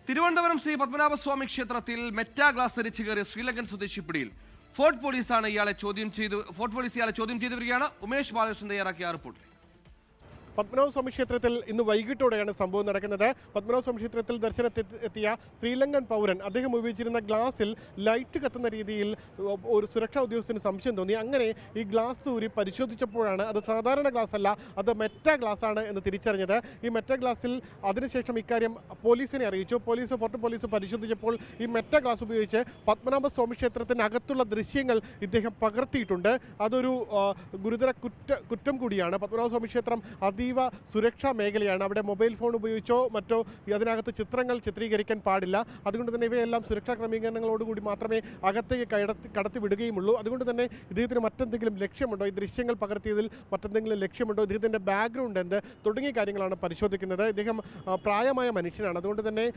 തിരുവനന്തപുരം ശ്രീ പത്മനാഭസ്വാമി ക്ഷേത്രത്തിൽ meta glass ധരിച്ചു കയറിയ ശ്രീലങ്കൻ സ്വദേശി പിടിയിൽ. ഫോർട്ട് പോലീസാണ് ഇയാളെ ചോദ്യം ചെയ്തു വരികയാണ്. ഉമേഷ് ബാലകൃഷ്ണൻ തയ്യാറാക്കിയ റിപ്പോർട്ട്. പത്മനാഭസ്വാമി ക്ഷേത്രത്തിൽ ഇന്ന് വൈകിട്ടോടെയാണ് സംഭവം നടക്കുന്നത്. പത്മനാഭസ്വാമി ക്ഷേത്രത്തിൽ ദർശനത്തിനെത്തിയ ശ്രീലങ്കൻ പൗരൻ അദ്ദേഹം ഉപയോഗിച്ചിരുന്ന ഗ്ലാസിൽ ലൈറ്റ് കത്തുന്ന രീതിയിൽ ഒരു സുരക്ഷാ ഉദ്യോഗസ്ഥന് സംശയം തോന്നി. അങ്ങനെ ഈ ഗ്ലാസ് ഊരി പരിശോധിച്ചപ്പോഴാണ് അത് സാധാരണ ഗ്ലാസ് അല്ല, അത് മെറ്റാ ഗ്ലാസ് ആണ് എന്ന് തിരിച്ചറിഞ്ഞത്. ഈ മെറ്റാ ഗ്ലാസിൽ അതിനുശേഷം ഇക്കാര്യം പോലീസിനെ അറിയിച്ചു. ഫോർട്ട് പോലീസ് പരിശോധിച്ചപ്പോൾ ഈ മെറ്റാ ഗ്ലാസ് ഉപയോഗിച്ച് പത്മനാഭസ്വാമി ക്ഷേത്രത്തിനകത്തുള്ള ദൃശ്യങ്ങൾ ഇദ്ദേഹം പകർത്തിയിട്ടുണ്ട്. അതൊരു ഗുരുതര കുറ്റം കൂടിയാണ്. പത്മനാഭസ്വാമി ക്ഷേത്രം സുരക്ഷാ മേഖലയാണ്. അവിടെ മൊബൈൽ ഫോൺ ഉപയോഗിച്ചോ മറ്റോ അതിനകത്ത് ചിത്രങ്ങൾ ചിത്രീകരിക്കാൻ പാടില്ല. അതുകൊണ്ട് തന്നെ ഇവയെല്ലാം സുരക്ഷാ ക്രമീകരണങ്ങളോടുകൂടി മാത്രമേ അകത്തേക്ക് കടത്തി വിടുകയുമുള്ളൂ. അതുകൊണ്ട് തന്നെ ഇദ്ദേഹത്തിന് മറ്റെന്തെങ്കിലും ലക്ഷ്യമുണ്ടോ, ഈ ദൃശ്യങ്ങൾ പകർത്തിയതിൽ മറ്റെന്തെങ്കിലും ലക്ഷ്യമുണ്ടോ, ഇദ്ദേഹത്തിൻ്റെ ബാക്ക്ഗ്രൗണ്ട് എന്ത് തുടങ്ങിയ കാര്യങ്ങളാണ് പരിശോധിക്കുന്നത്. ഇദ്ദേഹം പ്രായമായ മനുഷ്യനാണ്. അതുകൊണ്ട് തന്നെ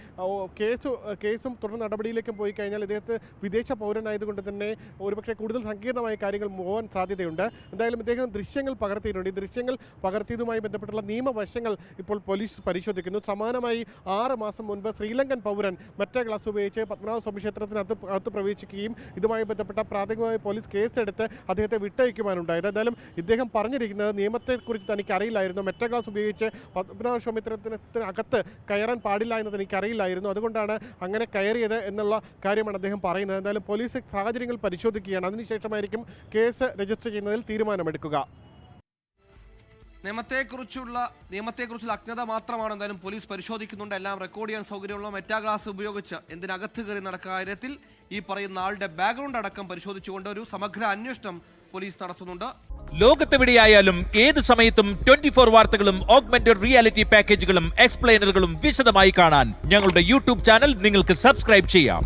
കേസും തുടർ നടപടിയിലേക്കും പോയി കഴിഞ്ഞാൽ ഇദ്ദേഹത്തെ വിദേശ പൗരനായതുകൊണ്ട് തന്നെ ഒരുപക്ഷെ കൂടുതൽ സങ്കീർണമായ കാര്യങ്ങൾ പോകാൻ സാധ്യതയുണ്ട്. എന്തായാലും ഇദ്ദേഹം ദൃശ്യങ്ങൾ പകർത്തിയിട്ടുണ്ട്. ഈ ദൃശ്യങ്ങൾ പകർത്തിയതുമായി ബന്ധപ്പെട്ട നിയമവശങ്ങൾ ഇപ്പോൾ പോലീസ് പരിശോധിക്കുന്നു. സമാനമായി 6 മാസം മുൻപ് ശ്രീലങ്കൻ പൗരൻ മെറ്റാ ഗ്ലാസ് ഉപയോഗിച്ച് പത്മനാഭസ്വാമി ക്ഷേത്രത്തിനകത്ത് പ്രവേശിക്കുകയും ഇതുമായി ബന്ധപ്പെട്ട പ്രാഥമികമായി പോലീസ് കേസെടുത്ത് അദ്ദേഹത്തെ വിട്ടയക്കുവാനുണ്ടായത്. എന്തായാലും ഇദ്ദേഹം പറഞ്ഞിരിക്കുന്നത് നിയമത്തെക്കുറിച്ച് തനിക്ക് അറിയില്ലായിരുന്നു, മെറ്റാ ഗ്ലാസ് ഉപയോഗിച്ച് പത്മനാഭസ്വാമി ക്ഷേത്രത്തിനകത്ത് കയറാൻ പാടില്ല എന്നത് എനിക്കറിയില്ലായിരുന്നു, അതുകൊണ്ടാണ് അങ്ങനെ കയറിയത് എന്നുള്ള കാര്യമാണ് അദ്ദേഹം പറയുന്നത്. എന്തായാലും പോലീസ് സാഹചര്യങ്ങൾ പരിശോധിക്കുകയാണ്. അതിനുശേഷമായിരിക്കും കേസ് രജിസ്റ്റർ ചെയ്യുന്നതിൽ തീരുമാനമെടുക്കുക. നിയമത്തെക്കുറിച്ചുള്ള അജ്ഞത മാത്രമാണ് എന്തായാലും പോലീസ് പരിശോധിക്കുന്നുണ്ട്. എല്ലാം റെക്കോർഡ് ചെയ്യാൻ സൗകര്യമുള്ള മെറ്റാ ഗ്ലാസ് ഉപയോഗിച്ച് എന്തിനകത്ത് കയറി നടക്കുന്ന കാര്യത്തിൽ ഈ പറയുന്ന ആളുടെ ബാക്ക്ഗ്രൗണ്ട് അടക്കം പരിശോധിച്ചുകൊണ്ട് ഒരു സമഗ്ര അന്വേഷണം പോലീസ് നടത്തുന്നുണ്ട്. ലോകത്തെവിടെയായാലും ഏത് സമയത്തും 24 വാർത്തകളും ഓഗ്മെന്റഡ് റിയാലിറ്റി പാക്കേജുകളും എക്സ്പ്ലെയിനറുകളും വിശദമായി കാണാൻ ഞങ്ങളുടെ യൂട്യൂബ് ചാനൽ നിങ്ങൾക്ക് സബ്സ്ക്രൈബ് ചെയ്യാം.